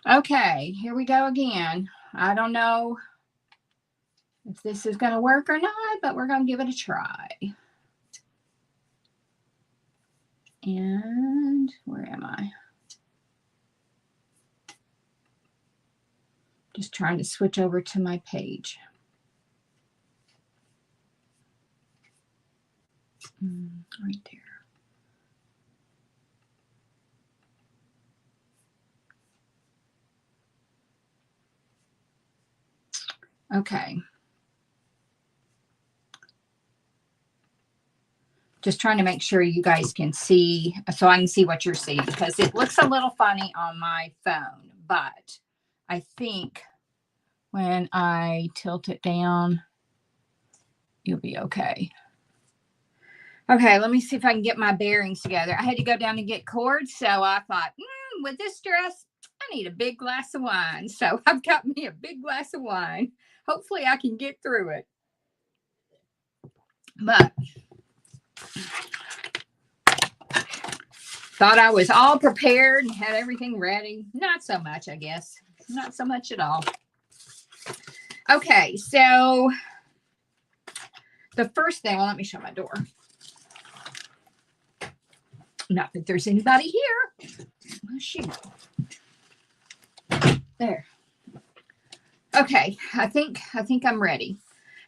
Okay, here we go again. I don't know if this is going to work or not, but we're going to give it a try. And where am I? Just trying to switch over to my page. Right there. Okay. Just trying to make sure you guys can see, so I can see what you're seeing, because it looks a little funny on my phone, but I think when I tilt it down, you'll be okay. Okay, let me see if I can get my bearings together. I had to go down and get cords, so I thought, with this dress, I need a big glass of wine. So I've got me a big glass of wine. Hopefully I can get through it. But thought I was all prepared and had everything ready. Not so much, I guess. Not so much at all. Okay, so the first thing, well, let me shut my door. Not that there's anybody here. Oh, shoot. There. Okay, I think I'm ready.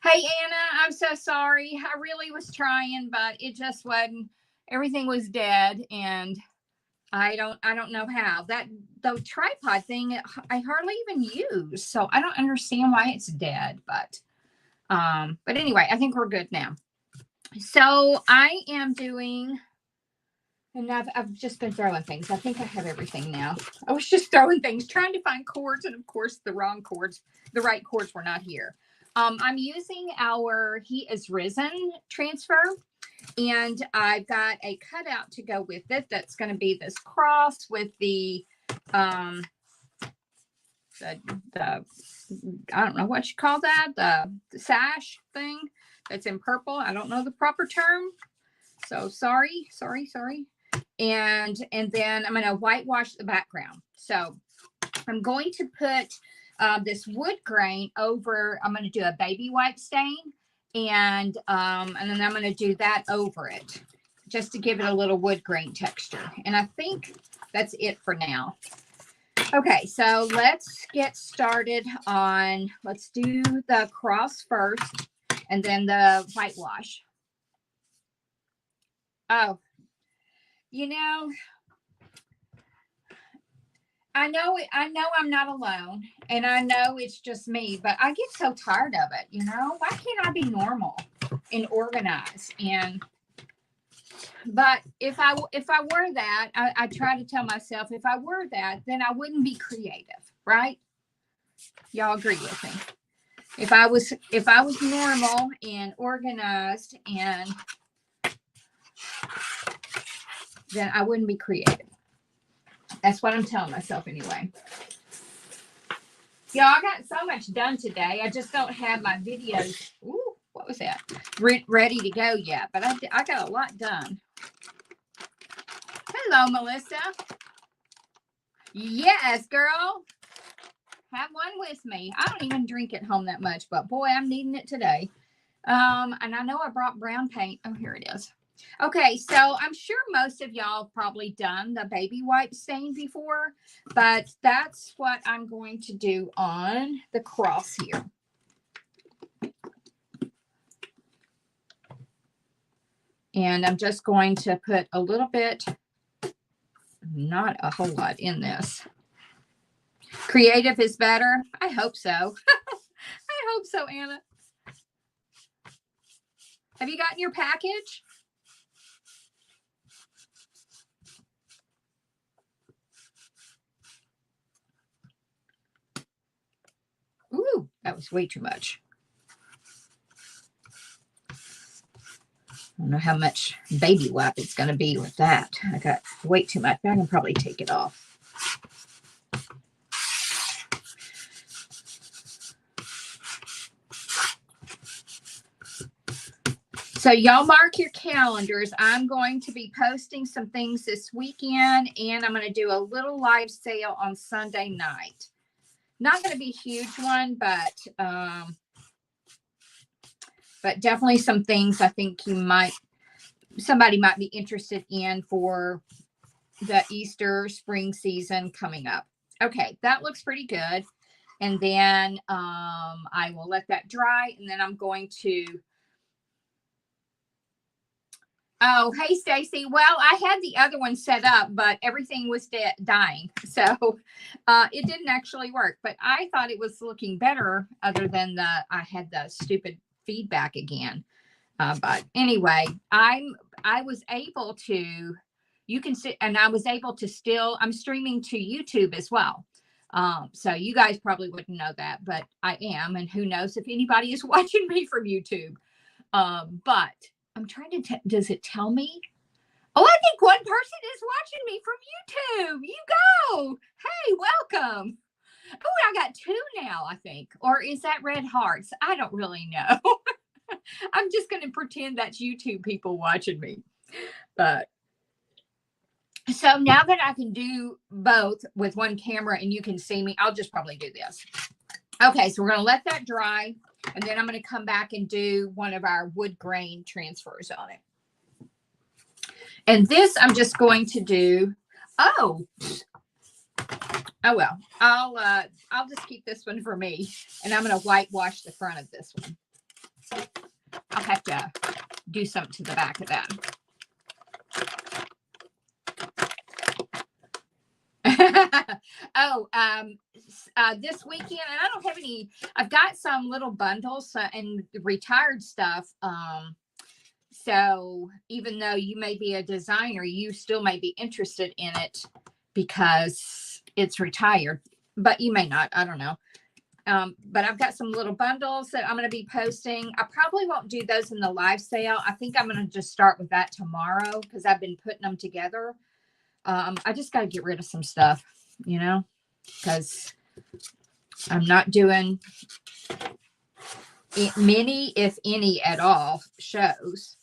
Hey, Anna, I'm so sorry. I really was trying, but it just wasn't. Everything was dead, and I don't know how. That the tripod thing, I hardly even use, so I don't understand why it's dead. But anyway, I think we're good now. So I am doing, and I've just been throwing things. I think I have everything now. I was just throwing things, trying to find cords, and of course the wrong cords, the right cords were not here. I'm using our He Is Risen transfer, and I've got a cutout to go with it. That's going to be this cross with the I don't know what you call that, the sash thing that's in purple. I don't know the proper term, so sorry. And then I'm going to whitewash the background. So I'm going to put this wood grain over. I'm going to do a baby wipe stain, and then I'm going to do that over it just to give it a little wood grain texture. And I think that's it for now. Okay, so let's get started on, let's do the cross first and then the whitewash. Oh, you know, I know I'm not alone, and I know it's just me, but I get so tired of it, Why can't I be normal and organized? But if I were that, I try to tell myself, if I were that, then I wouldn't be creative, right? Y'all agree with me? If I was normal and organized, and then I wouldn't be creative. That's what I'm telling myself anyway. Y'all, I got so much done today. I just don't have my videos. Ooh, what was that? Ready to go yet, but I got a lot done. Hello, Melissa. Yes, girl. Have one with me. I don't even drink at home that much, but boy, I'm needing it today. And I know I brought brown paint. Oh, here it is. Okay, so I'm sure most of y'all probably done the baby wipe stain before, but that's what I'm going to do on the cross here. And I'm just going to put a little bit, not a whole lot in this. Creative is better. I hope so. I hope so, Anna. Have you gotten your package? Ooh, that was way too much. I don't know how much baby wipe it's going to be with that. I got way too much. I can probably take it off. So y'all mark your calendars. I'm going to be posting some things this weekend, and I'm going to do a little live sale on Sunday night. Not going to be a huge one, but definitely some things I think somebody might be interested in for the Easter spring season coming up. Okay, that looks pretty good. And then I will let that dry, and then I'm going to. Oh, hey, Stacy. Well, I had the other one set up, but everything was dying. So it didn't actually work. But I thought it was looking better other than I had the stupid feedback again. But anyway, I was able to, you can sit, and I was able to still, I'm streaming to YouTube as well. So you guys probably wouldn't know that, but I am. And who knows if anybody is watching me from YouTube. But I'm trying to, does it tell me? Oh, I think one person is watching me from YouTube. You go. Hey, welcome. Oh, I got 2 now, I think. Or is that red hearts? I don't really know. I'm just going to pretend that's YouTube people watching me. But so now that I can do both with one camera and you can see me, I'll just probably do this. Okay, so we're going to let that dry. And then I'm going to come back and do one of our wood grain transfers on it. And this I'm just going to do. Oh well, I'll just keep this one for me, and I'm going to whitewash the front of this one. I'll have to do something to the back of that. This weekend, and I don't have any, I've got some little bundles and retired stuff. So even though you may be a designer, you still may be interested in it because it's retired, but you may not, I don't know. But I've got some little bundles that I'm going to be posting. I probably won't do those in the live sale. I think I'm going to just start with that tomorrow because I've been putting them together. I just got to get rid of some stuff, because I'm not doing many, if any at all, shows.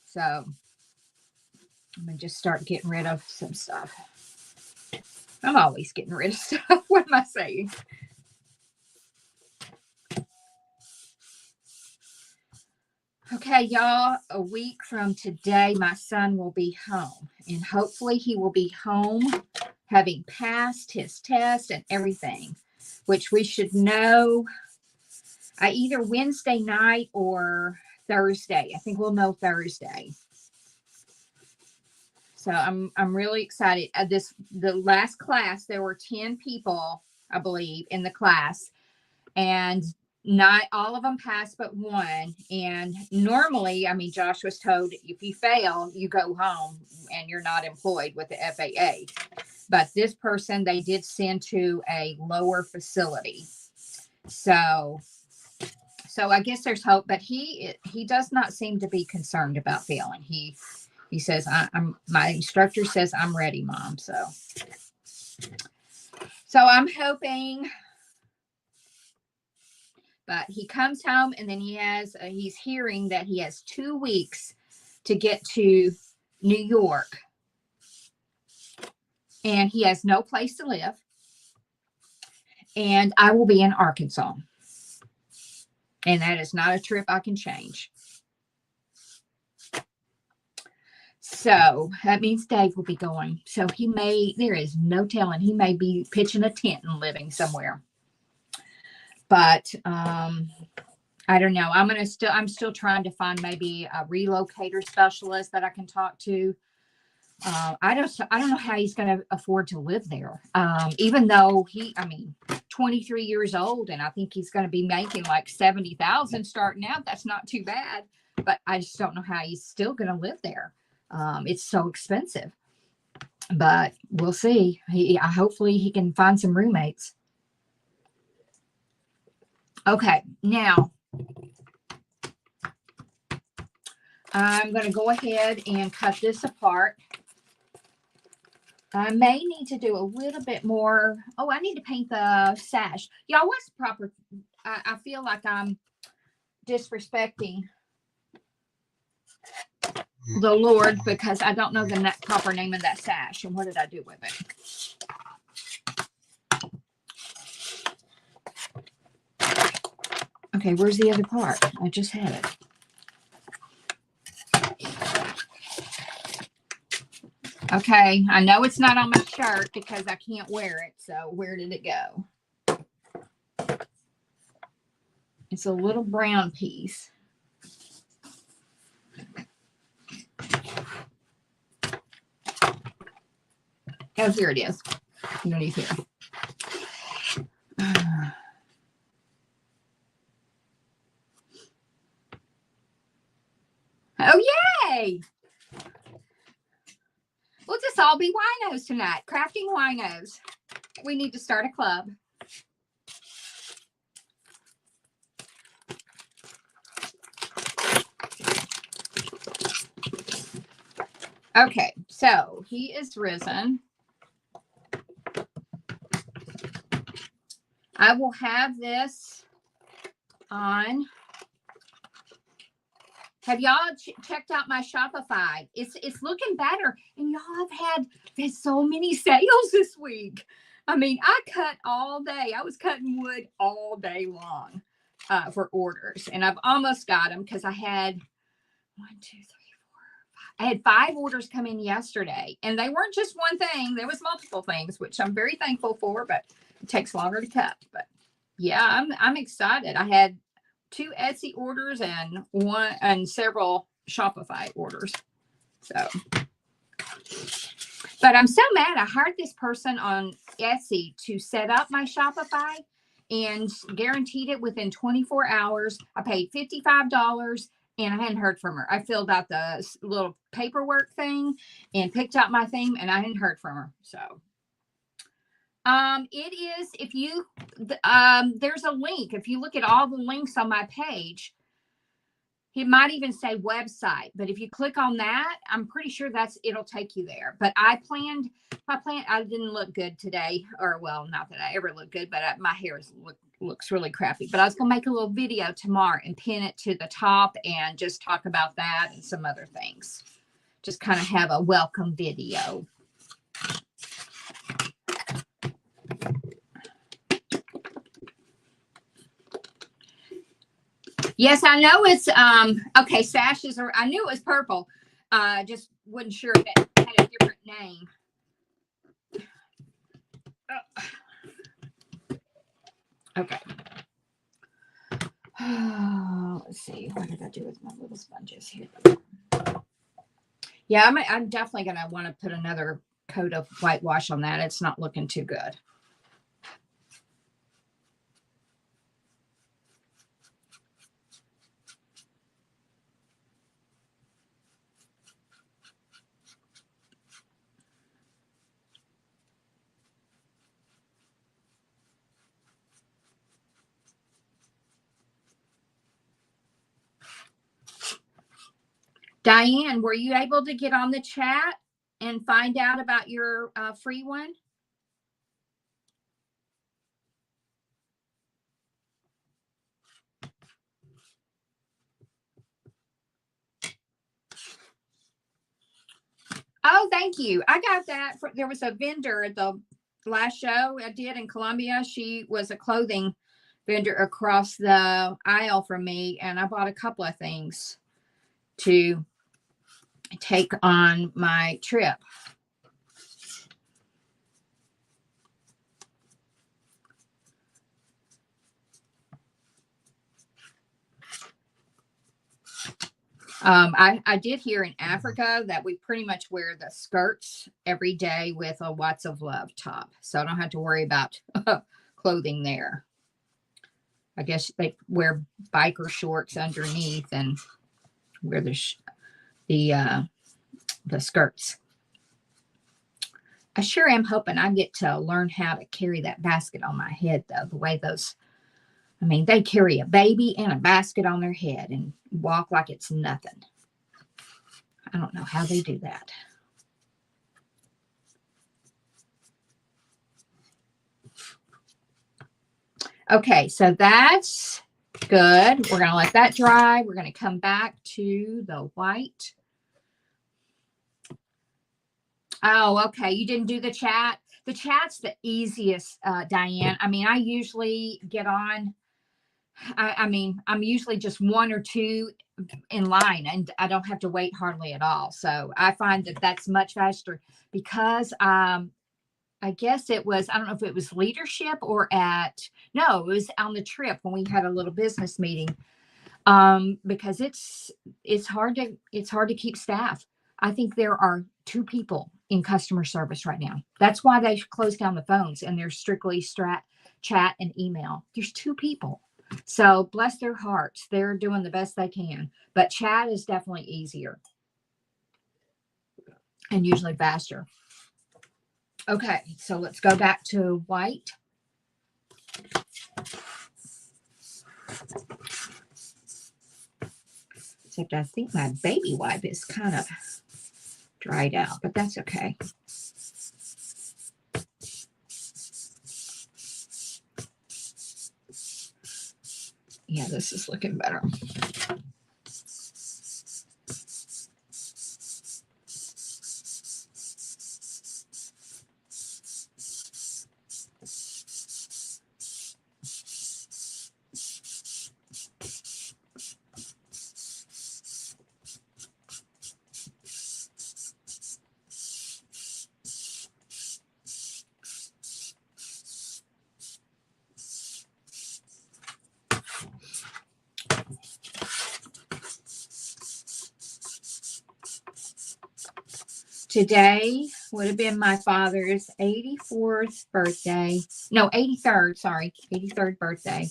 So I'm going to just start getting rid of some stuff. I'm always getting rid of stuff. What am I saying? Okay, y'all, a week from today, my son will be home, and hopefully he will be home having passed his test and everything, which we should know either Wednesday night or Thursday. I think we'll know Thursday. So I'm really excited. The last class, there were 10 people, I believe, in the class, and not all of them passed but one. And normally, I mean, Josh was told if you fail, you go home and you're not employed with the FAA. But this person, they did send to a lower facility. So I guess there's hope, but he does not seem to be concerned about failing. He says, my instructor says I'm ready, Mom. So I'm hoping. But he comes home, and then he's hearing that he has 2 weeks to get to New York. And he has no place to live. And I will be in Arkansas. And that is not a trip I can change. So that means Dave will be going. So there is no telling, he may be pitching a tent and living somewhere. But I don't know. I'm still trying to find maybe a relocator specialist that I can talk to. I don't know how he's going to afford to live there. Even though 23 years old, and I think he's going to be making like 70,000 starting out. That's not too bad, but I just don't know how he's still going to live there. It's so expensive, but we'll see. Hopefully he can find some roommates. Okay, now I'm going to go ahead and cut this apart. I may need to do a little bit more. Oh, I need to paint the sash. Y'all, what's proper? I feel like I'm disrespecting the Lord, because I don't know the proper name of that sash. And what did I do with it? Okay, where's the other part? I just had it. Okay, I know it's not on my shirt because I can't wear it. So where did it go? It's a little brown piece. Oh, here it is. Underneath here. Oh, yay! We'll just all be winos tonight. Crafting winos. We need to start a club. Okay, so he is risen. I will have this on. Have y'all checked out my Shopify? It's looking better. And y'all have had so many sales this week. I mean, I cut all day. I was cutting wood all day long for orders. And I've almost got them because I had 1, 2, 3, 4, 5. I had 5 orders come in yesterday. And they weren't just one thing. There was multiple things, which I'm very thankful for. But it takes longer to cut. But yeah, I'm excited. I had 2 Etsy orders and several Shopify orders. So, but I'm so mad. I hired this person on Etsy to set up my Shopify and guaranteed it within 24 hours. I paid $55 and I hadn't heard from her. I filled out the little paperwork thing and picked out my theme and I hadn't heard from her. So, it is, if you, there's a link. If you look at all the links on my page, it might even say website, but if you click on that, I'm pretty sure it'll take you there. But I didn't look good today, or well, not that I ever look good, but my hair looks really crappy. But I was going to make a little video tomorrow and pin it to the top and just talk about that and some other things. Just kind of have a welcome video. Yes, I know it's okay. Sashes are. I knew it was purple. Just wasn't sure if it had a different name. Okay. Let's see. What did I do with my little sponges here? Yeah, I'm definitely gonna want to put another coat of whitewash on that. It's not looking too good. Diane, were you able to get on the chat and find out about your free one? Oh, thank you. I got that. There was a vendor at the last show I did in Columbia. She was a clothing vendor across the aisle from me, and I bought a couple of things to take on my trip. I did hear in Africa that we pretty much wear the skirts every day with a Watts of Love top. So I don't have to worry about clothing there. I guess they wear biker shorts underneath and wear the skirts. I sure am hoping I get to learn how to carry that basket on my head, though. The way they carry a baby and a basket on their head and walk like it's nothing. I don't know how they do that. Okay, so that's good. We're going to let that dry. We're going to come back to the white Oh, okay. You didn't do the chat. The chat's the easiest, Diane. I mean, I usually get on. I mean, I'm usually just one or two in line, and I don't have to wait hardly at all. So I find that that's much faster because I guess it was, I don't know if it was leadership or no, it was on the trip when we had a little business meeting. Because it's hard to keep staff. I think there are two people in customer service right now. That's why they closed down the phones and they're strictly chat and email. There's two people. So bless their hearts. They're doing the best they can. But chat is definitely easier and usually faster. Okay, so let's go back to white. Except I think my baby wipe is kind of dried out, but that's okay. Yeah, this is looking better. Today would have been my father's 84th birthday. No, 83rd, sorry, 83rd birthday.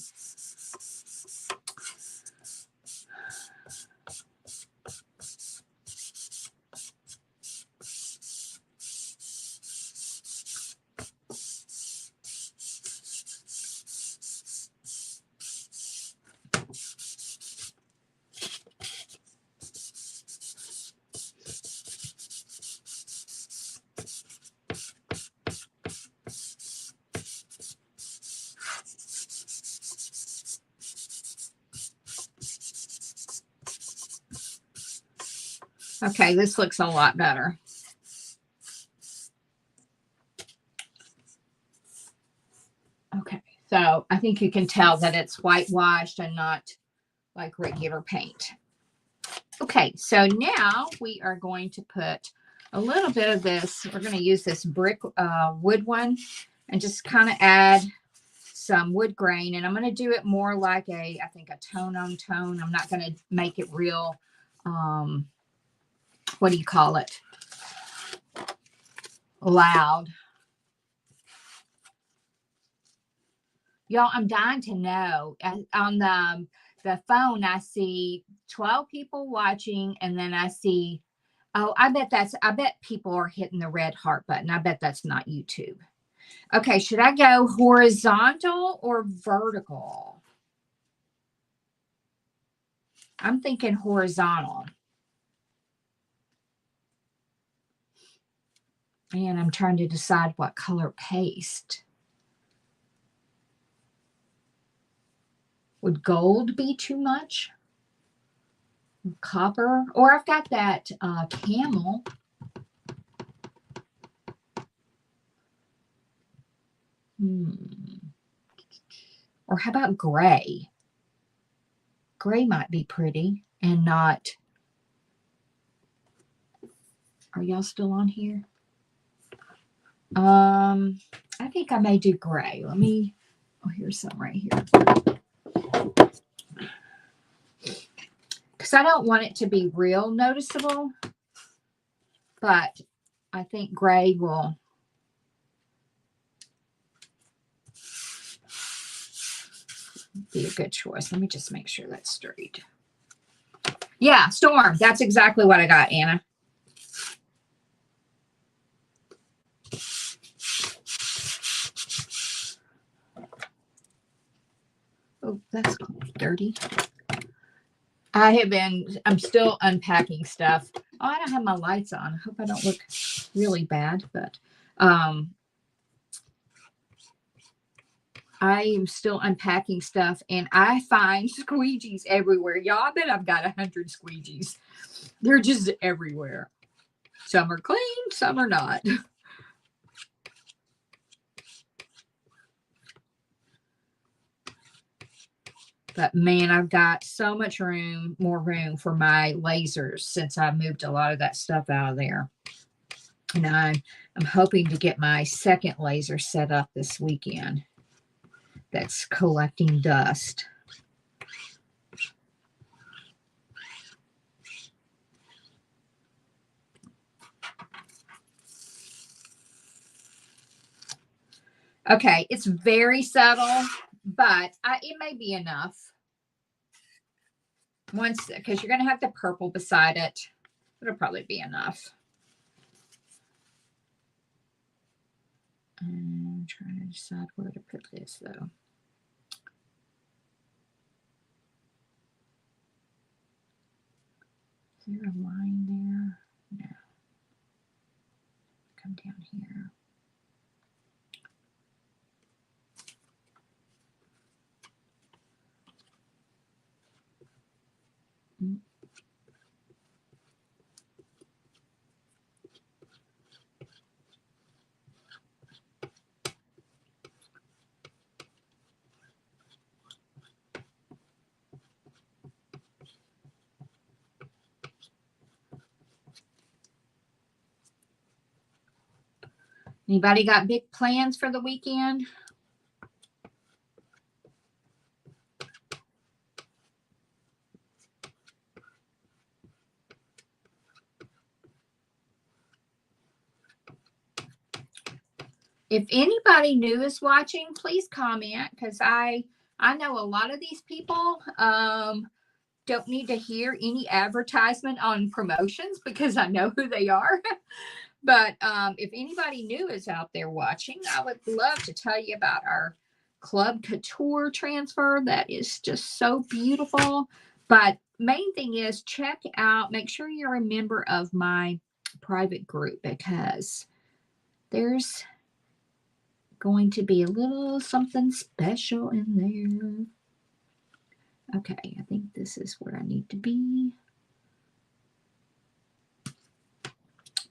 Okay, this looks a lot better. Okay, so I think you can tell that it's whitewashed and not like regular paint. Okay, so now we are going to put a little bit of this. We're going to use this brick wood one and just kind of add some wood grain. And I'm going to do it more like I think a tone on tone. I'm not going to make it real, what do you call it? Loud. Y'all, I'm dying to know. On the phone, I see 12 people watching, and then I see, oh, I bet people are hitting the red heart button. I bet that's not YouTube. Okay, should I go horizontal or vertical? I'm thinking horizontal. And I'm trying to decide what color paste. Would gold be too much? Copper? Or I've got that camel. Or how about gray? Gray might be pretty and not. Are y'all still on here? I think I may do gray. Let me, oh, here's some right here. Because I don't want it to be real noticeable, but I think gray will be a good choice. Let me just make sure that's straight. Yeah, storm. That's exactly what I got, Anna. Oh, that's dirty. I'm still unpacking stuff. Oh, I don't have my lights on. I hope I don't look really bad, but I am still unpacking stuff, and I find squeegees everywhere. Y'all, I bet I've got 100 squeegees. They're just everywhere. Some are clean, some are not. But man, I've got so much room, more room for my lasers since I moved a lot of that stuff out of there. And I'm hoping to get my second laser set up this weekend that's collecting dust. Okay, it's very subtle, but it may be enough. Once, because you're going to have the purple beside it. It'll probably be enough. I'm trying to decide where to put this, though. Is there a line there? No. Come down here. Anybody got big plans for the weekend? If anybody new is watching, please comment, because I know a lot of these people don't need to hear any advertisement on promotions because I know who they are. But if anybody new is out there watching, I would love to tell you about our Club Couture transfer. That is just so beautiful. But main thing is check out, make sure you're a member of my private group, because there's going to be a little something special in there. Okay, I think this is where I need to be.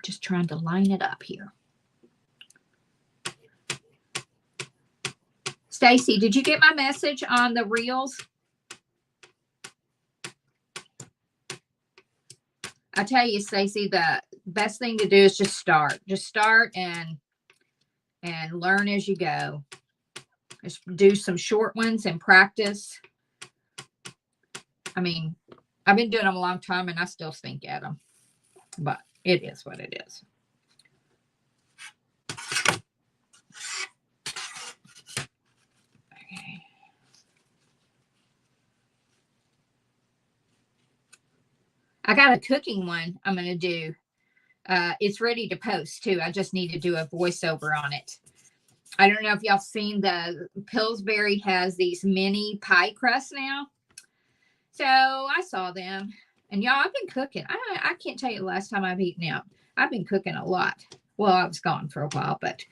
Just trying to line it up here. Stacy, did you get my message on the reels? I tell you, Stacy, the best thing to do is just start. Just start and learn as you go. Just do some short ones and practice. I mean, I've been doing them a long time and I still stink at them, but it is what it is. Okay. I got a cooking one I'm going to do. It's ready to post too. I just need to do a voiceover on it. I don't know if y'all seen the Pillsbury has these mini pie crusts now. So I saw them, and y'all, I've been cooking. I can't tell you the last time I've eaten out. I've been cooking a lot. Well, I was gone for a while, but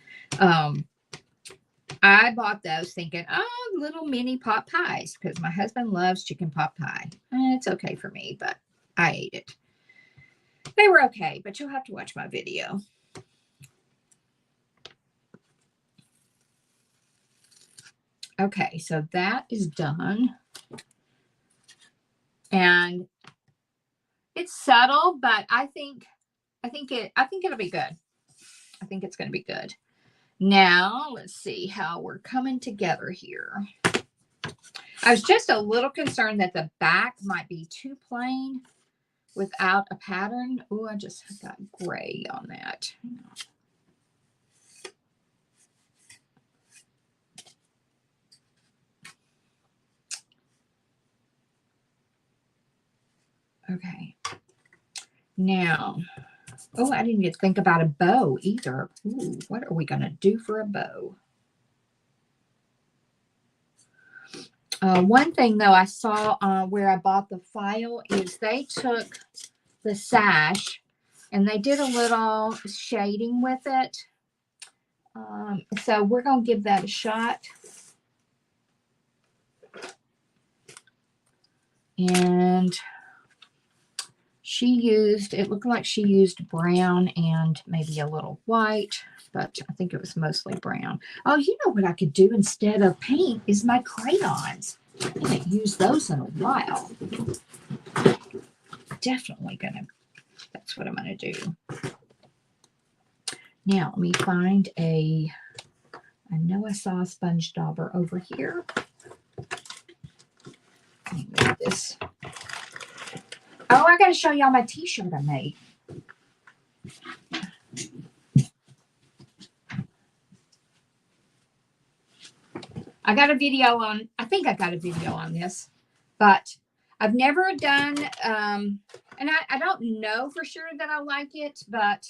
I bought those thinking, oh, little mini pot pies, because my husband loves chicken pot pie. It's okay for me, but I ate it. They were okay, but you'll have to watch my video. Okay, so that is done. And it's subtle, but I think it'll be good. I think it's going to be good. Now, let's see how we're coming together here. I was just a little concerned that the back might be too plain without a pattern. Oh, I just got gray on that. Okay. Now, oh, I didn't even think about a bow either. Ooh, what are we going to do for a bow? One thing, though, I saw where I bought the file is they took the sash and they did a little shading with it. So we're going to give that a shot. And She used, it looked like she used brown and maybe a little white, but I think it was mostly brown. Oh, you know what I could do instead of paint is my crayons. I haven't used those in a while. Definitely gonna, that's what I'm gonna do. Now, let me find I know I saw a sponge dauber over here. Let me move this. Oh, I gotta show y'all my t-shirt I made. I think I got a video on this, but I've never done, and I don't know for sure that I like it, but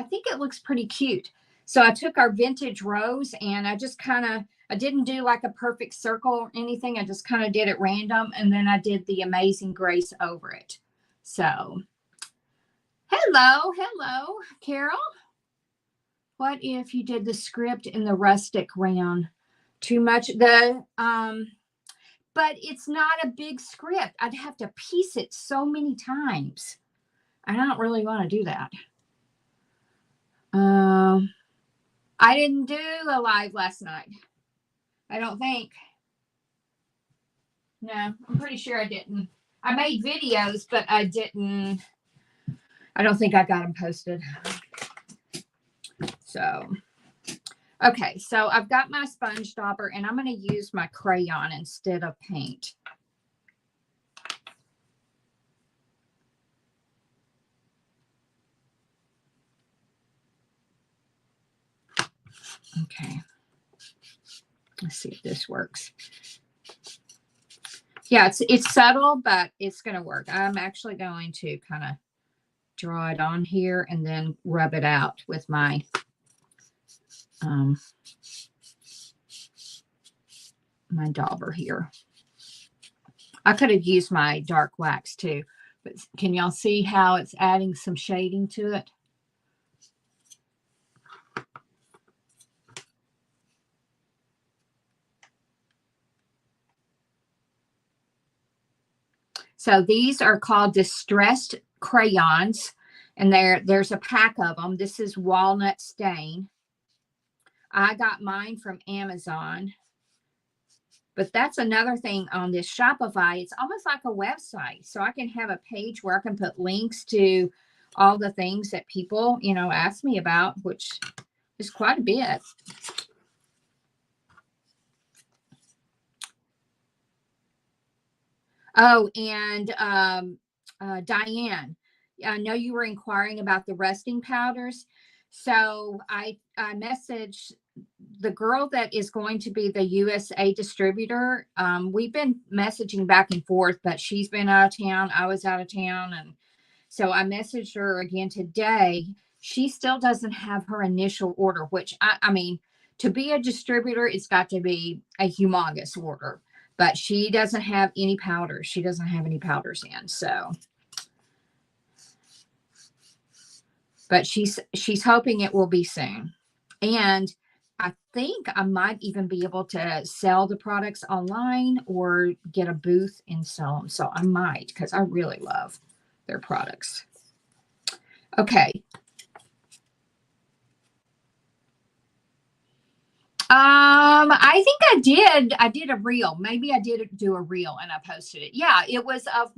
I think it looks pretty cute. So I took our vintage rose and I just I didn't do like a perfect circle or anything. I just kind of did it random. And then I did the Amazing Grace over it. So, hello, Carol. What if you did the script in the rustic round? Too much, but it's not a big script. I'd have to piece it so many times. I don't really want to do that. I didn't do a live last night. I don't think. No, I'm pretty sure I didn't. I made videos, but I didn't. I don't think I got them posted. So, okay. So I've got my sponge dauber and I'm going to use my crayon instead of paint. Okay. Let's see if this works. Yeah, it's subtle, but it's going to work. I'm actually going to kind of draw it on here and then rub it out with my my dauber here. I could have used my dark wax too, but can y'all see how it's adding some shading to it? So these are called distressed crayons, and there's a pack of them. This is walnut stain. I got mine from Amazon. But that's another thing on this Shopify. It's almost like a website. So I can have a page where I can put links to all the things that people, ask me about, which is quite a bit. Oh, and Diane, I know you were inquiring about the resting powders. So I messaged the girl that is going to be the USA distributor. We've been messaging back and forth, but she's been out of town. I was out of town. And so I messaged her again today. She still doesn't have her initial order, which I mean, to be a distributor, it's got to be a humongous order, but she doesn't have any powders. She doesn't have any powders in. So, but she's hoping it will be soon. And I think I might even be able to sell the products online or get a booth and sell them. So I might, because I really love their products. Okay. I think I did a reel. Maybe I did do a reel and I posted it. Yeah, it was of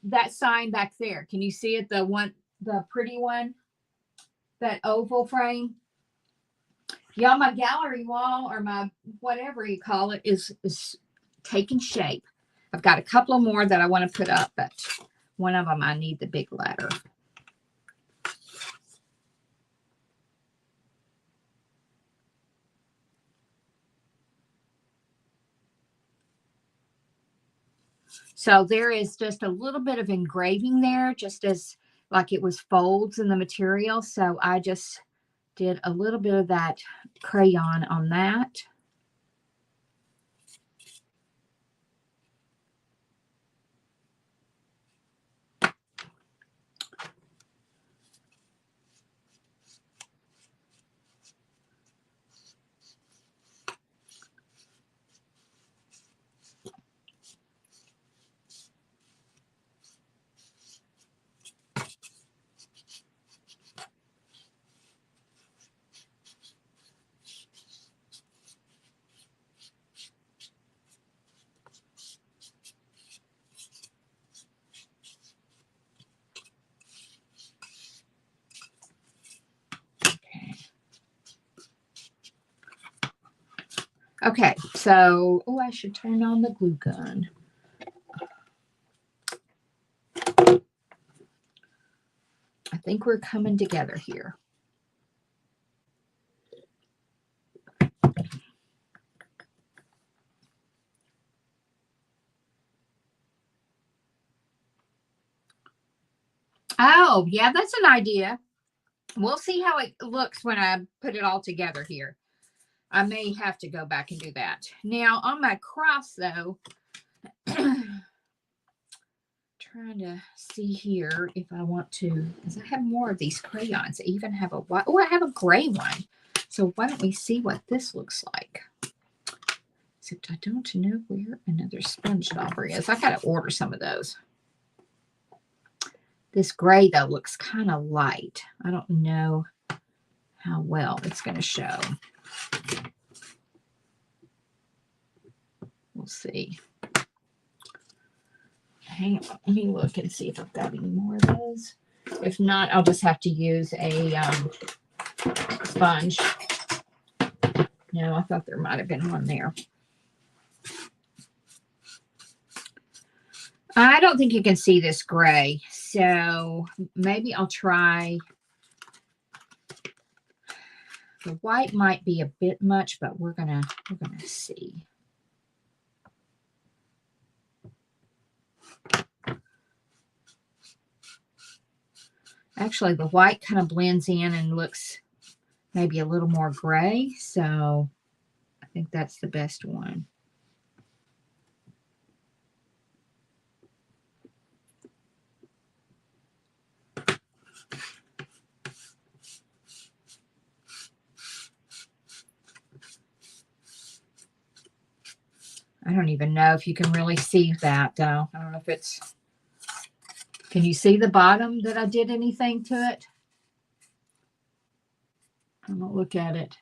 that sign back there. Can you see it? The pretty one, that oval frame. Y'all, my gallery wall or my whatever you call it is taking shape. I've got a couple of more that I want to put up, but one of them I need the big ladder. So there is just a little bit of engraving there, just as like it was folds in the material. So I just did a little bit of that crayon on that. Okay, so, oh, I should turn on the glue gun. I think we're coming together here. Oh, yeah, that's an idea. We'll see how it looks when I put it all together here. I may have to go back and do that. Now, on my cross, though, trying to see here if I want to, because I have more of these crayons. I even have a white. Oh, I have a gray one. So why don't we see what this looks like? Except I don't know where another sponge dauber is. I got to order some of those. This gray, though, looks kind of light. I don't know how well it's going to show. We'll see. Hang on, let me look and see if I've got any more of those. If not, I'll just have to use a sponge. No, I thought there might have been one there. I don't think you can see this gray, so maybe I'll try. The white might be a bit much, but we're gonna see. Actually, the white kind of blends in and looks maybe a little more gray, so I think that's the best one. I don't even know if you can really see that, though. I don't know if it's... Can you see the bottom that I did anything to it? I'm going to look at it.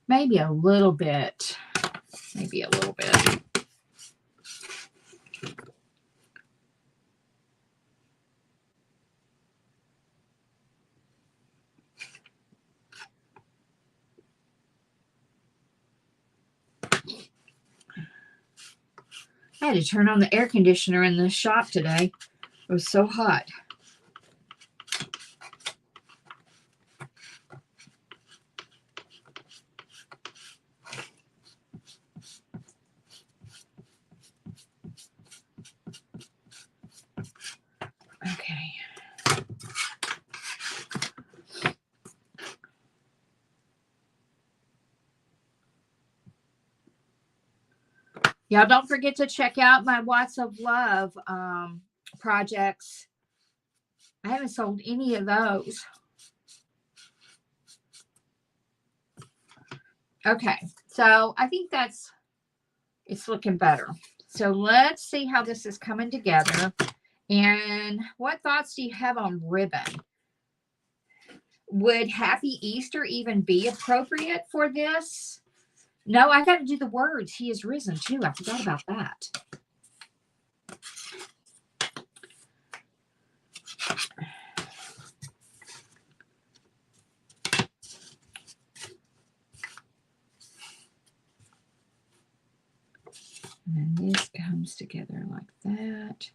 Maybe a little bit. Maybe a little bit. I had to turn on the air conditioner in the shop today. It was so hot. Okay. Y'all don't forget to check out my Watts of Love projects. I haven't sold any of those. Okay, so I think it's looking better. So let's see how this is coming together. And what thoughts do you have on ribbon? Would Happy Easter even be appropriate for this? No, I got to do the words. He is risen too. I forgot about that. And then this comes together like that.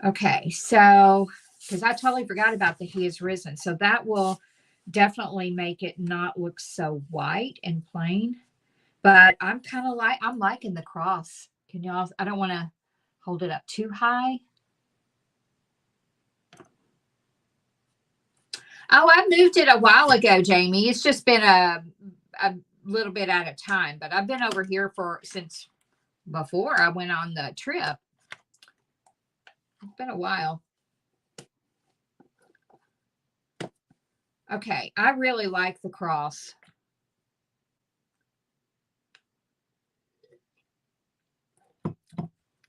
Okay, so, because I totally forgot about the He is risen. So that will definitely make it not look so white and plain. But I'm kind of I'm liking the cross. Can y'all, I don't want to hold it up too high. Oh, I moved it a while ago, Jamie. It's just been a little bit at a time, but I've been over here since before I went on the trip. It's been a while. Okay, I really like the cross.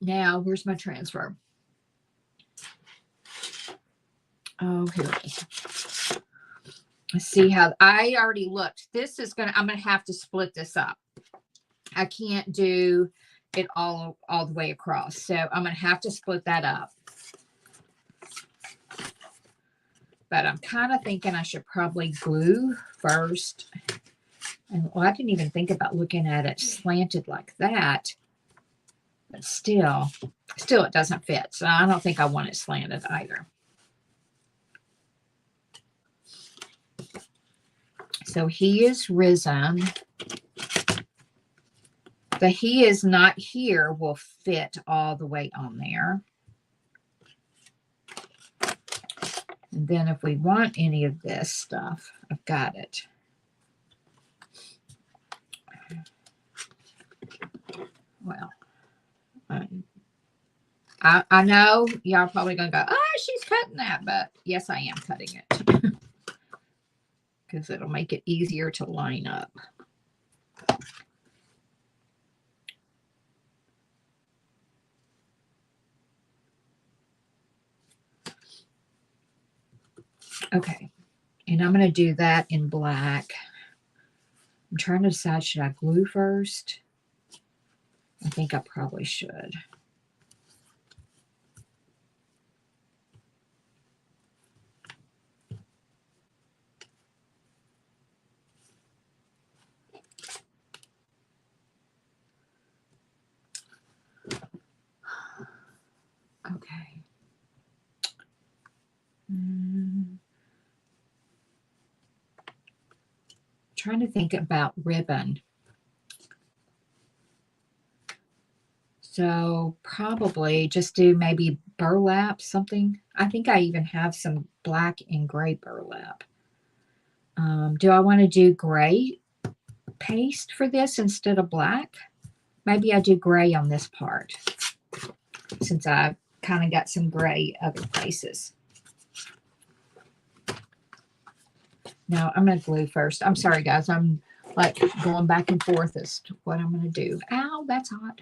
Now, where's my transfer? Oh, here it is. Let's see how I already looked. This is I'm gonna have to split this up. I can't do it all the way across. So I'm gonna have to split that up. But I'm kind of thinking I should probably glue first. And well, I didn't even think about looking at it slanted like that. But still it doesn't fit. So I don't think I want it slanted either. So he is risen. The he is not here will fit all the way on there. And then if we want any of this stuff, I've got it. Well, I know y'all probably going to go, oh, she's cutting that. But yes, I am cutting it. Because it'll make it easier to line up. Okay. And I'm going to do that in black. I'm trying to decide, should I glue first? I think I probably should. Okay. Trying to think about ribbon. So probably just do maybe burlap, something. I think I even have some black and gray burlap. Do I want to do gray paste for this instead of black? Maybe I do gray on this part, since I've kind of got some gray other places. Now I'm going to glue first. I'm sorry, guys. I'm like going back and forth as to what I'm going to do. Ow, that's hot.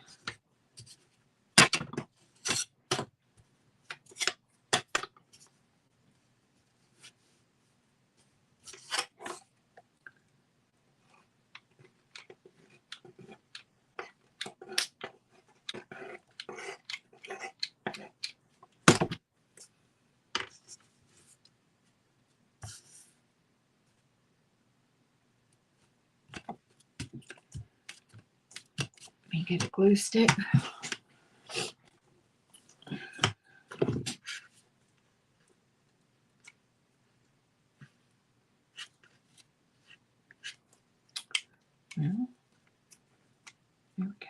Let me get a glue stick. Well, there we go.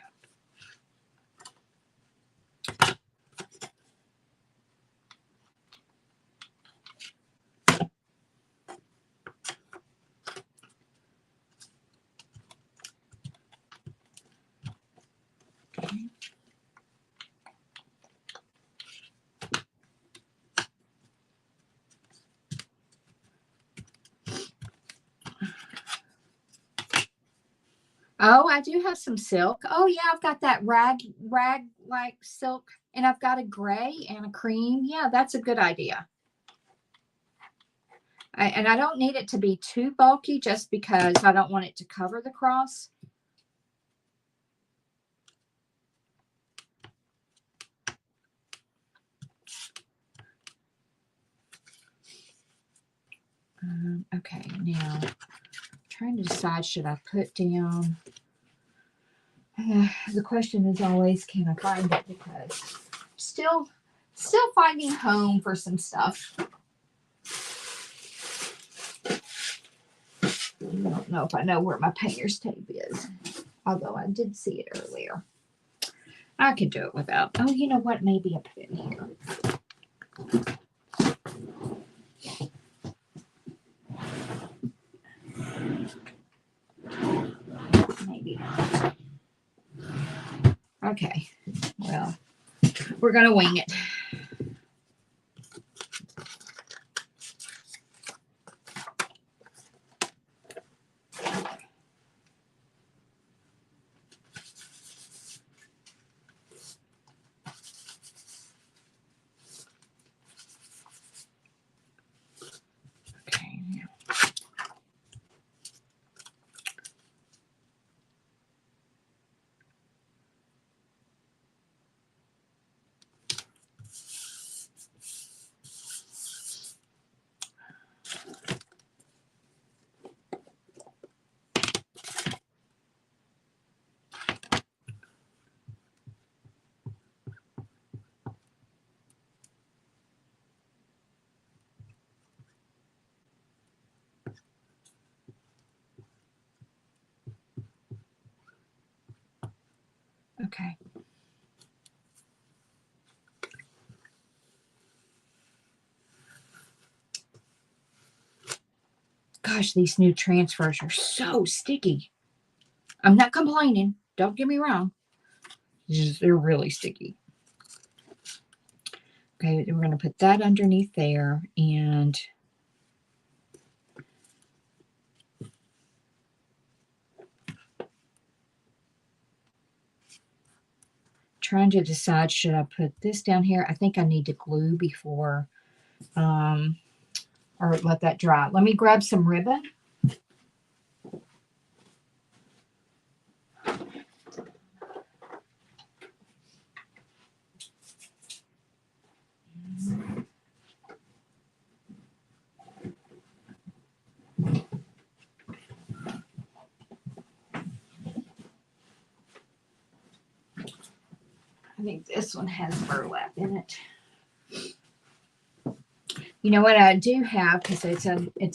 Oh, I do have some silk. Oh yeah, I've got that rag like silk, and I've got a gray and a cream. Yeah, that's a good idea. And I don't need it to be too bulky just because I don't want it to cover the cross. Okay, now I'm trying to decide, should I put down, the question is always, can I find it? Because still finding home for some stuff. I don't know if I know where my painter's tape is, although I did see it earlier. I could do it without. Oh, you know what? Maybe I put it in here. Maybe not. Okay. Well, we're going to wing it. Okay. Gosh, these new transfers are so sticky. I'm not complaining. Don't get me wrong. They're really sticky. Okay, we're going to put that underneath there and trying to decide, should I put this down here? I think I need to glue before, or let that dry. Let me grab some ribbon. I think this one has burlap in it. You know what I do have, because it's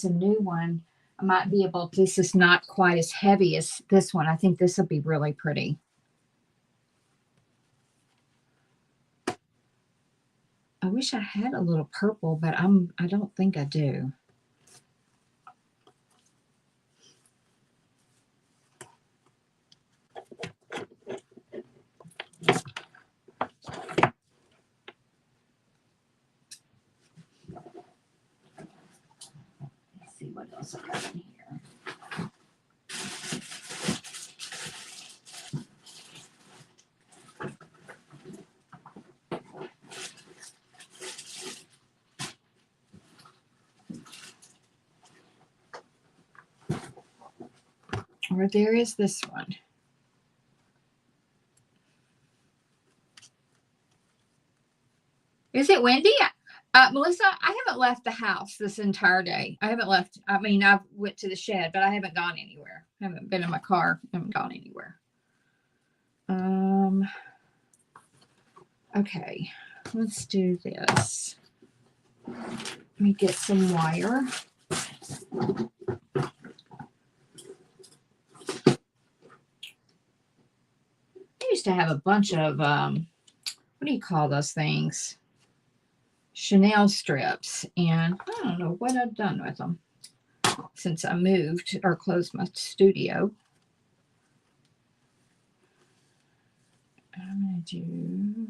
a new one. I might be able. This is not quite as heavy as this one. I think this will be really pretty. I wish I had a little purple, but I don't think I do. Let's see what else I got in here. Or there is this one. Is it windy? Melissa, I haven't left the house this entire day. I haven't left. I mean, I went to the shed, but I haven't gone anywhere. I haven't been in my car. I haven't gone anywhere. Okay, let's do this. Let me get some wire. I used to have a bunch of, what do you call those things? Chanel strips. And I don't know what I've done with them since I moved or closed my studio. I'm going to do...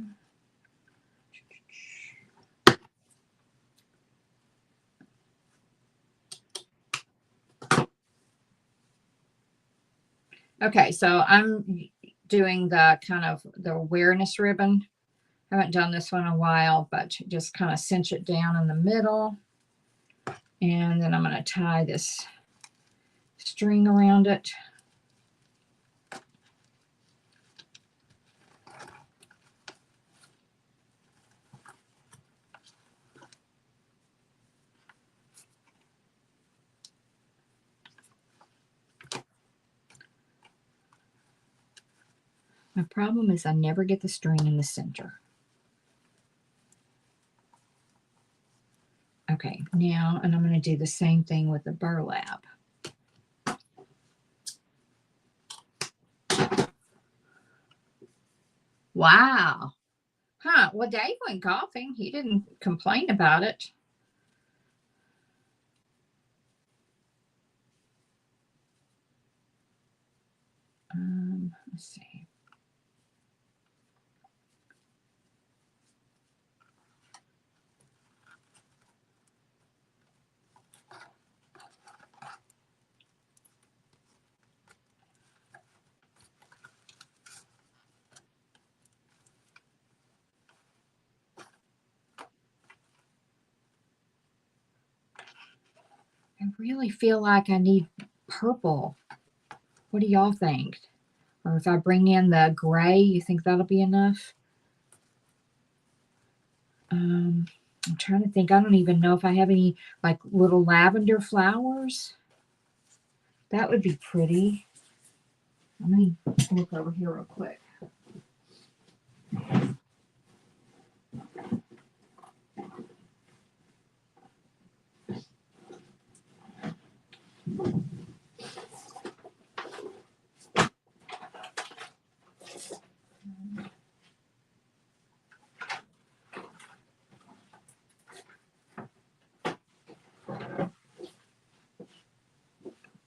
Okay, so I'm doing the kind of the awareness ribbon. I haven't done this one in a while, but just kind of cinch it down in the middle. And then I'm going to tie this string around it. My problem is I never get the string in the center. Okay, now, and I'm going to do the same thing with the burlap. Wow. Huh. Well, Dave went golfing. He didn't complain about it. Let's see. I really feel like I need purple. What do y'all think? Or if I bring in the gray, you think that'll be enough? I'm trying to think. I don't even know if I have any like little lavender flowers. That would be pretty. Let me look over here real quick.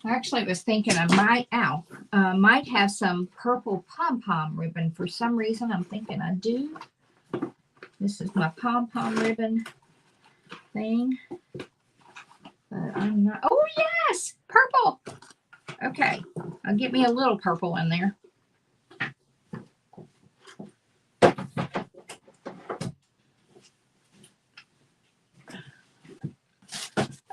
Actually, I was thinking I might have some purple pom-pom ribbon. For some reason, I'm thinking I do. This is my pom-pom ribbon thing. But I'm not. Oh, yes, purple. Okay, I'll get me a little purple in there.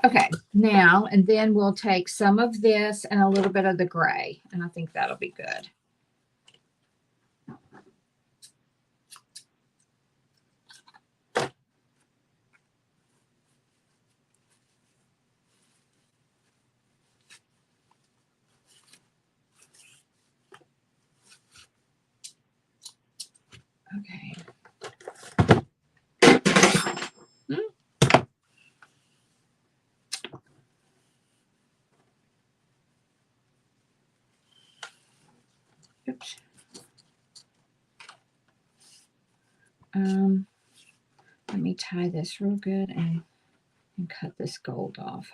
Okay, now, and then we'll take some of this and a little bit of the gray, and I think that'll be good. Okay. Oops. Let me tie this real good and cut this gold off.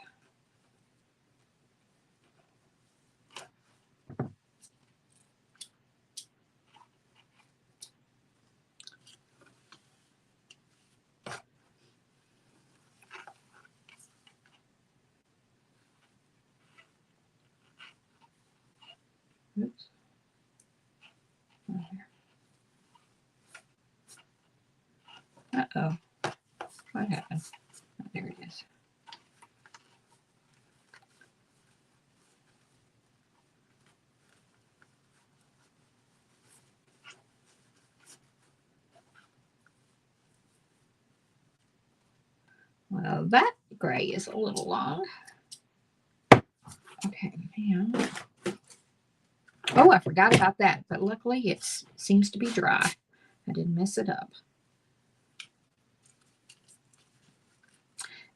Oops. Uh-oh. What happened? Oh, there it is. Well, that gray is a little long. Okay, now. Oh, I forgot about that, but luckily it seems to be dry. I didn't mess it up.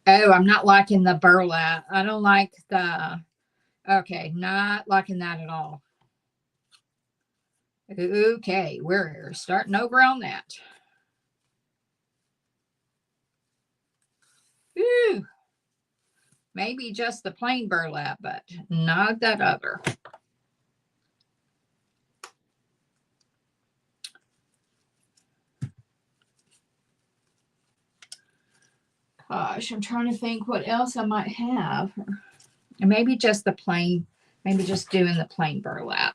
Oh, I'm not liking the burlap. I don't like the, okay, not liking that at all. Okay, we're starting over on that. Ooh, maybe just the plain burlap, but not that other. Gosh, I'm trying to think what else I might have. And maybe just the plain, maybe just doing the plain burlap.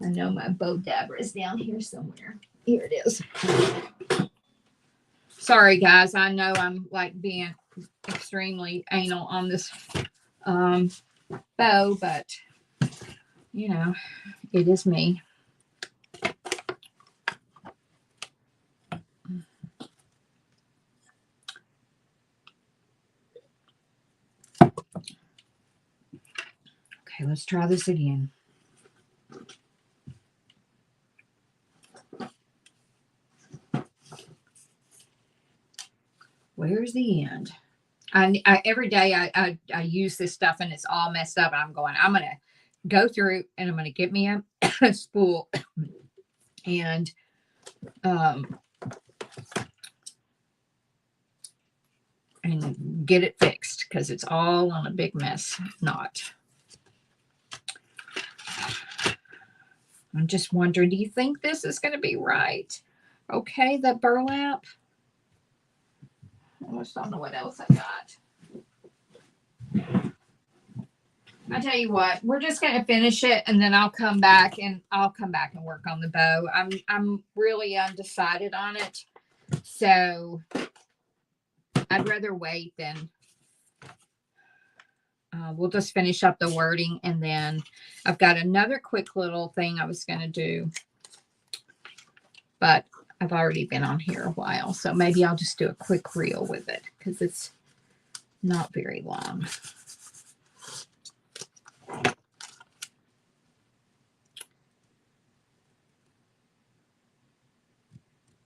I know my bow dabber is down here somewhere. Here it is. Sorry, guys. I know I'm like being extremely anal on this bow, but you know, it is me. Okay, let's try this again. Where's the end? Every day I use this stuff and it's all messed up. And I'm going to go through and I'm going to get me a spool and get it fixed because it's all on a big mess knot. I'm just wondering, do you think this is going to be right? Okay, the burlap. I just don't know what else I got. I tell you what, we're just going to finish it and then I'll come back and work on the bow. I'm really undecided on it. So I'd rather wait than we'll just finish up the wording and then I've got another quick little thing I was going to do, but I've already been on here a while. So maybe I'll just do a quick reel with it because it's not very long.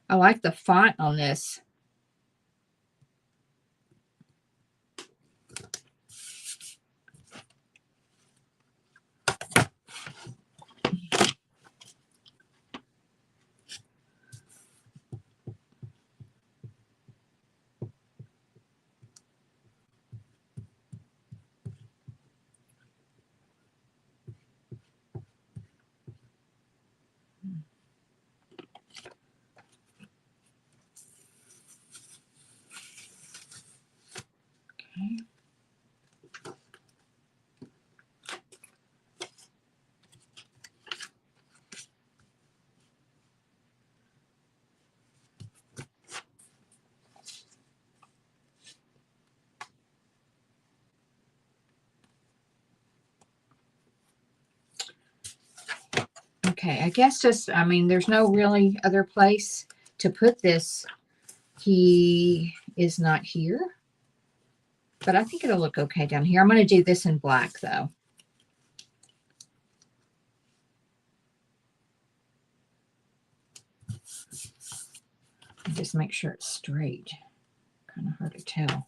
I like the font on this. Okay, I guess just, I mean, there's no really other place to put this. He is not here, but I think it'll look okay down here. I'm going to do this in black though. Just make sure it's straight. Kind of hard to tell.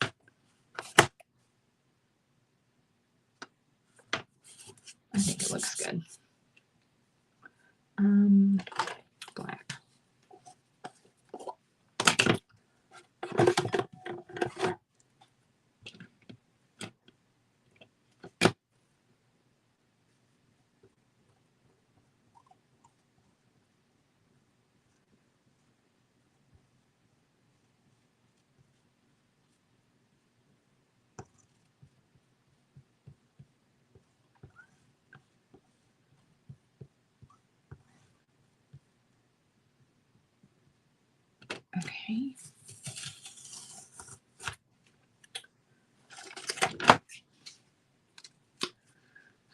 I think it looks good. Black. Okay.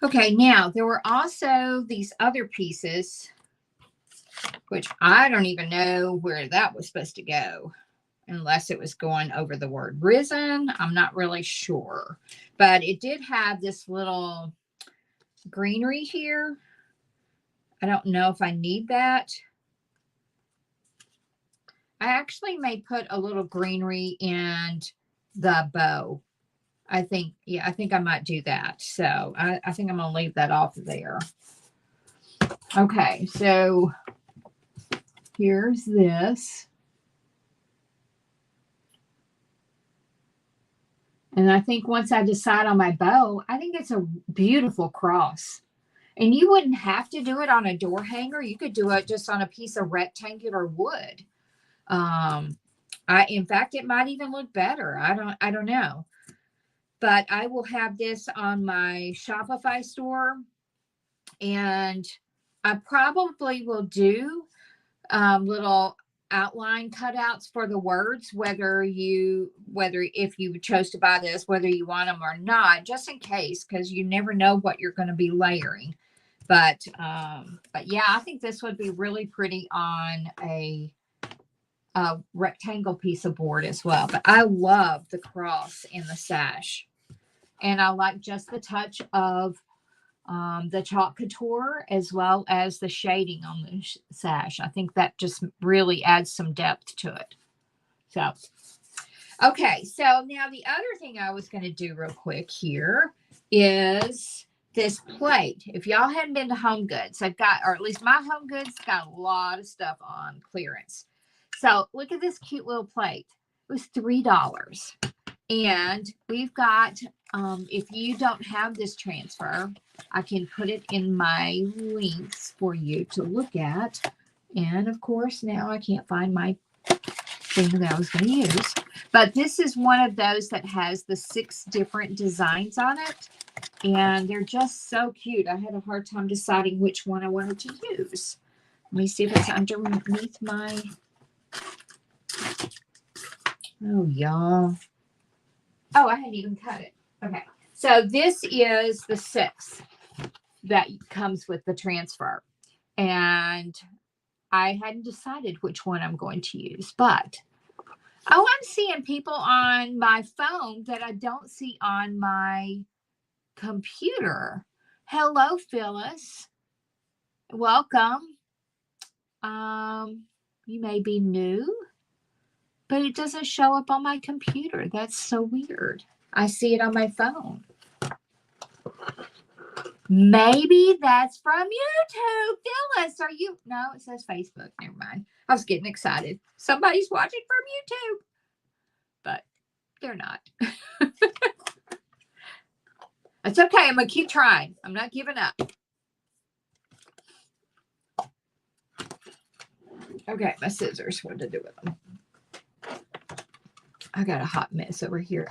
Okay, now there were also these other pieces, which I don't even know where that was supposed to go, unless it was going over the word risen. I'm not really sure, but it did have this little greenery here. I don't know if I need that. I actually may put a little greenery in the bow. I think, yeah, I think I might do that. So I think I'm going to leave that off there. Okay, so here's this. And I think once I decide on my bow, I think it's a beautiful cross. And you wouldn't have to do it on a door hanger. You could do it just on a piece of rectangular wood. In fact, it might even look better. I don't know. But I will have this on my Shopify store, and I probably will do little outline cutouts for the words, whether if you chose to buy this, whether you want them or not, just in case, because you never know what you're going to be layering. But yeah, I think this would be really pretty on a rectangle piece of board as well. But I love the cross in the sash, and I like just the touch of the chalk couture as well as the shading on the sash. I think that just really adds some depth to it. So, okay. So now the other thing I was going to do real quick here is this plate. If y'all hadn't been to Home Goods, I've got, or at least my Home Goods got a lot of stuff on clearance. So look at this cute little plate. It was $3. And we've got, if you don't have this transfer, I can put it in my links for you to look at. And of course, now I can't find my thing that I was going to use. But this is one of those that has the 6 different designs on it. And they're just so cute. I had a hard time deciding which one I wanted to use. Let me see if it's underneath my... Oh, y'all. Oh, I hadn't even cut it. Okay. So this is the 6 that comes with the transfer. And I hadn't decided which one I'm going to use. But, oh, I'm seeing people on my phone that I don't see on my computer. Hello, Phyllis. Welcome. You may be new, but it doesn't show up on my computer. That's so weird. I see it on my phone. Maybe that's from YouTube. Phyllis, are you? No, it says Facebook. Never mind. I was getting excited. Somebody's watching from YouTube, but they're not. It's okay. I'm going to keep trying. I'm not giving up. Okay, my scissors. What to do with them? I got a hot mess over here.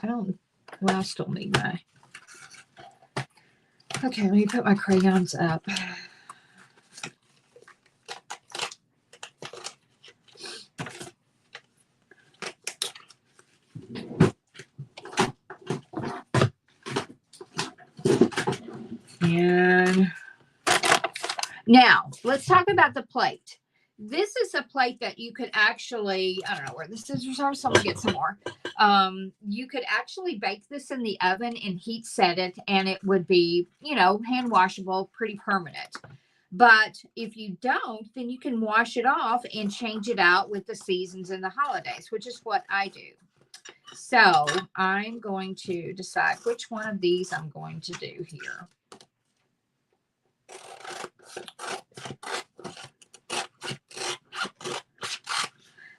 I still need my... Okay, let me put my crayons up. And Now, let's talk about the plate. This is a plate that you could actually, I don't know where the scissors are, so I'm going to get some more. You could actually bake this in the oven and heat set it, and it would be, you know, hand washable, pretty permanent. But if you don't, then you can wash it off and change it out with the seasons and the holidays, which is what I do. So I'm going to decide which one of these I'm going to do here.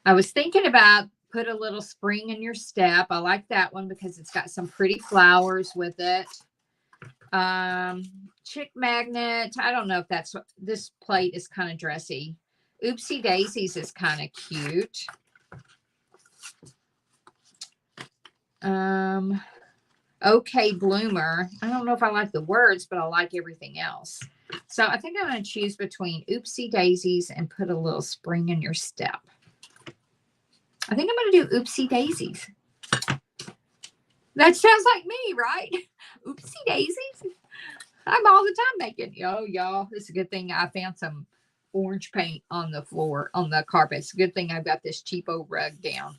I was thinking about put a little spring in your step. I like that one because it's got some pretty flowers with it. Chick magnet. I don't know if that's what this plate is, kind of dressy. Oopsie daisies is kind of cute. Okay bloomer. I don't know if I like the words, but I like everything else. So I think I'm going to choose between oopsie daisies and put a little spring in your step. I think I'm going to do oopsie daisies. That sounds like me, right? Oopsie daisies. I'm all the time making, y'all. It's a good thing I found some orange paint on the floor, on the carpet. It's a good thing I've got this cheapo rug down.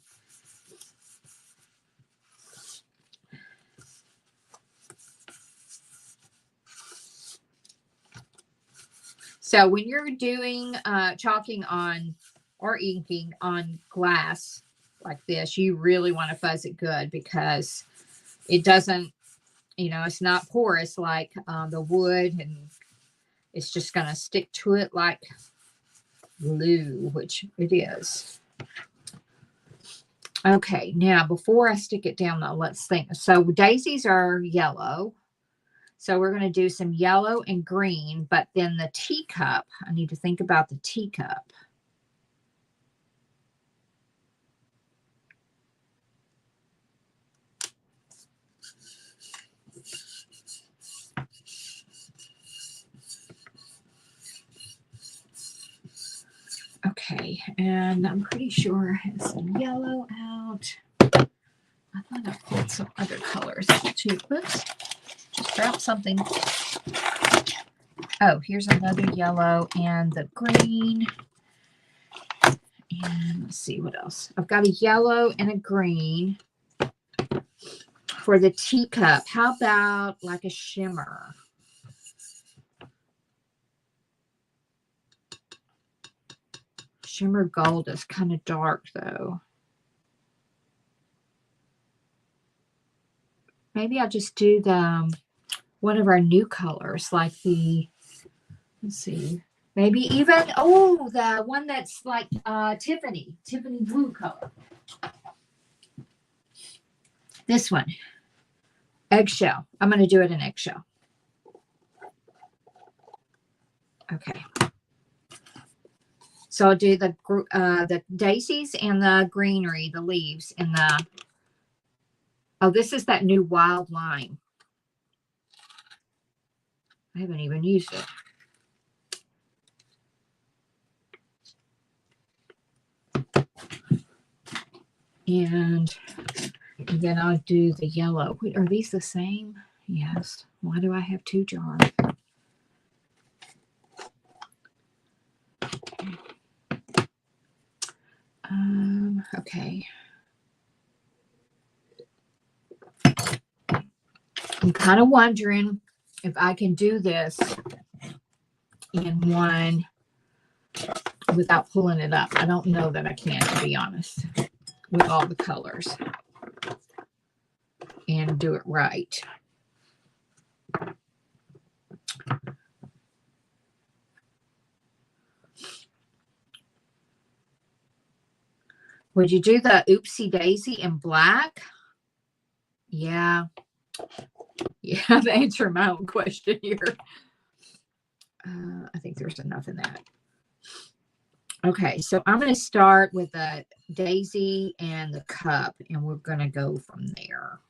So when you're doing chalking on or inking on glass like this, you really want to fuzz it good because it doesn't, you know, it's not porous like the wood, and it's just going to stick to it like glue, which it is. Okay, now before I stick it down though, let's think. So daisies are yellow. So we're going to do some yellow and green, but then the teacup, I need to think about the teacup. Okay, and I'm pretty sure I have some yellow out. I thought I pulled some other colors out too. Oops, just dropped something. Oh, here's another yellow and the green. And let's see what else. I've got a yellow and a green for the teacup. How about like a shimmer? Shimmer gold is kind of dark though. Maybe I'll just do the one of our new colors, like the, let's see, maybe even, oh, the one that's like Tiffany blue color. This one, eggshell. I'm going to do it in eggshell. Okay. So I'll do the daisies and the greenery, the leaves, and the, oh, this is that new wild lime. I haven't even used it. And then I'll do the yellow. Wait, are these the same? Yes. Why do I have two jars? Okay. I'm kind of wondering if I can do this in one without pulling it up. I don't know that I can, to be honest, with all the colors and do it right. Would you do the oopsie daisy in black? Yeah. Yeah, I'm answering my own question here. I think there's enough in that. Okay, so I'm going to start with the daisy and the cup, and we're going to go from there.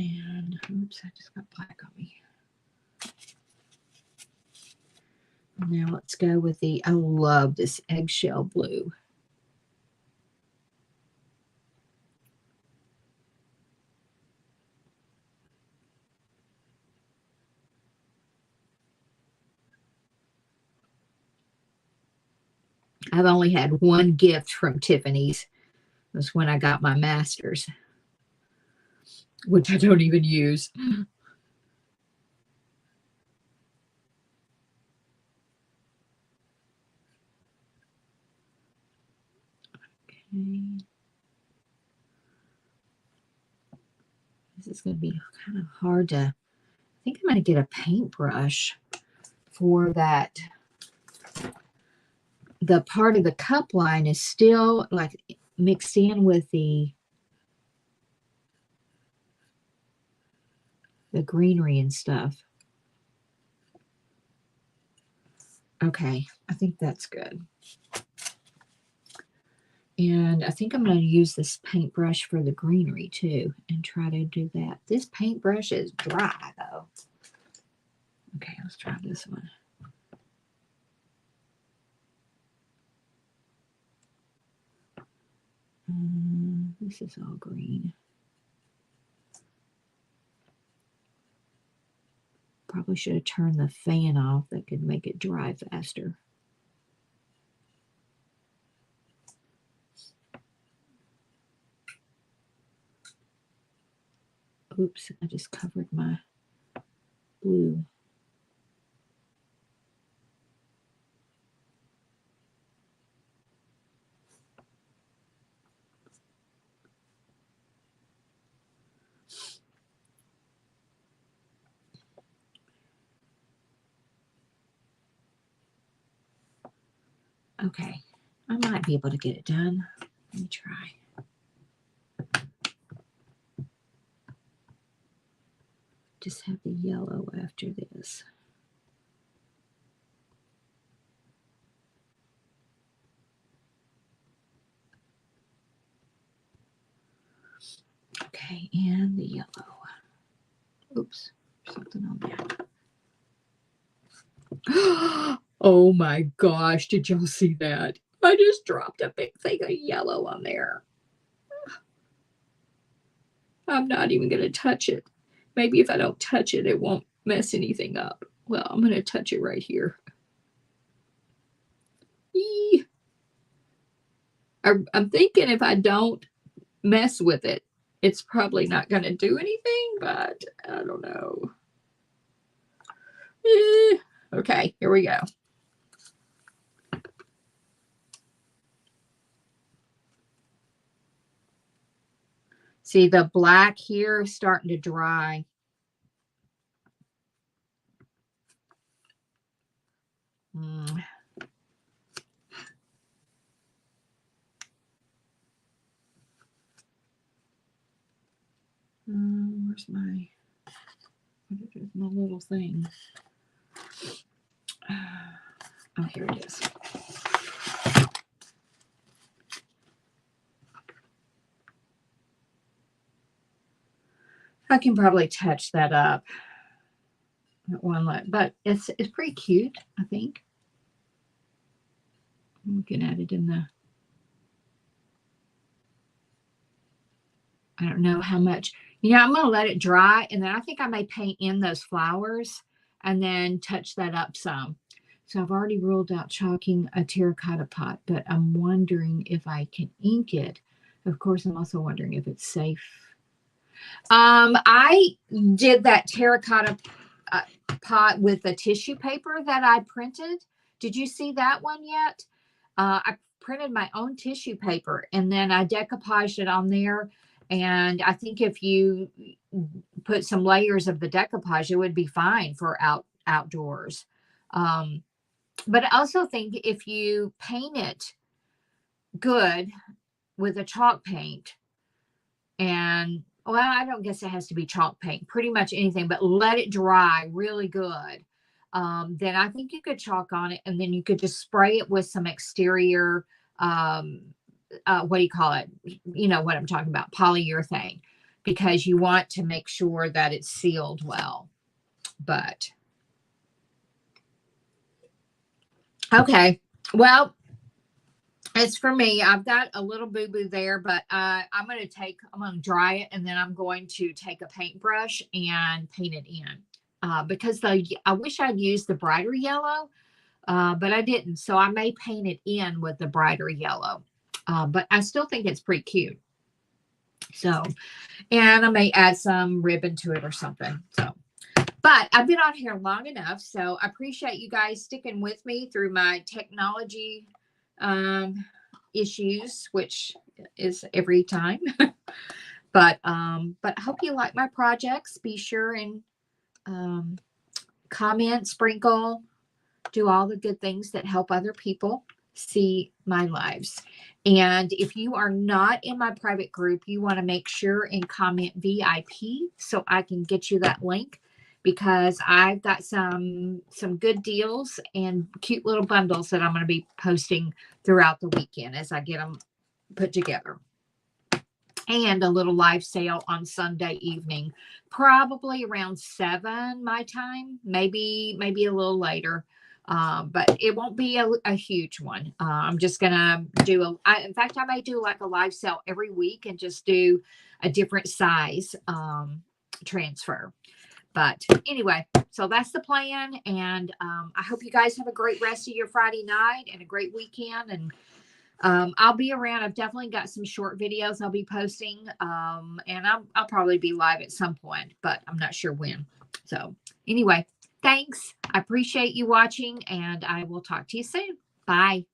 And oops, I just got black on me. Now let's go with the, I love this eggshell blue. I've only had one gift from Tiffany's. It was when I got my master's, which I don't even use. Okay. This is going to be kind of hard to, I think I'm going to get a paintbrush for that. The part of the cup line is still like mixed in with the greenery and stuff. Okay, I think that's good. And I think I'm going to use this paintbrush for the greenery too and try to do that. This paintbrush is dry though. Okay, let's try this one. This is all green. Probably should have turned the fan off. That could make it dry faster. Oops, I just covered my blue. Okay, I might be able to get it done. Let me try. Just have the yellow after this. Okay, and the yellow. Oops, something on there. Oh my gosh, did y'all see that? I just dropped a big thing of yellow on there. I'm not even going to touch it. Maybe if I don't touch it, it won't mess anything up. Well, I'm going to touch it right here. Eee. I'm thinking if I don't mess with it, it's probably not going to do anything, but I don't know. Okay, here we go. See, the black here is starting to dry. Where's my little thing? Oh, here it is. I can probably touch that up. That one, but it's pretty cute, I think. I'm looking at it in the. I don't know how much. I'm going to let it dry, and then I think I may paint in those flowers and then touch that up some. So I've already ruled out chalking a terracotta pot, but I'm wondering if I can ink it. Of course, I'm also wondering if it's safe. I did that terracotta pot with the tissue paper that I printed. Did you see that one yet? I printed my own tissue paper, and then I decoupaged it on there. And I think if you put some layers of the decoupage, it would be fine for outdoors. But I also think if you paint it good with a chalk paint, and well, I don't guess it has to be chalk paint, pretty much anything, but let it dry really good. Then I think you could chalk on it, and then you could just spray it with some exterior, what do you call it? You know what I'm talking about, polyurethane. because you want to make sure that it's sealed well. But okay, well, it's for me. I've got a little boo-boo there, but I'm going to dry it, and then I'm going to take a paintbrush and paint it in. Because I wish I'd used the brighter yellow, but I didn't. So I may paint it in with the brighter yellow. But I still think it's pretty cute. So, and I may add some ribbon to it or something. So, but I've been on here long enough. So I appreciate you guys sticking with me through my technology issues, which is every time. But I hope you like my projects. Be sure and comment, sprinkle, do all the good things that help other people see my lives. And if you are not in my private group, you want to make sure and comment VIP so I can get you that link, because I've got some good deals and cute little bundles that I'm going to be posting throughout the weekend as I get them put together. And a little live sale on Sunday evening, probably around 7 my time, maybe a little later. But it won't be a huge one. I'm just gonna do in fact, I may do like a live sale every week and just do a different size transfer. But anyway, so that's the plan. And I hope you guys have a great rest of your Friday night and a great weekend. And I'll be around. I've definitely got some short videos I'll be posting. And I'll probably be live at some point, but I'm not sure when. So anyway, thanks. I appreciate you watching, and I will talk to you soon. Bye.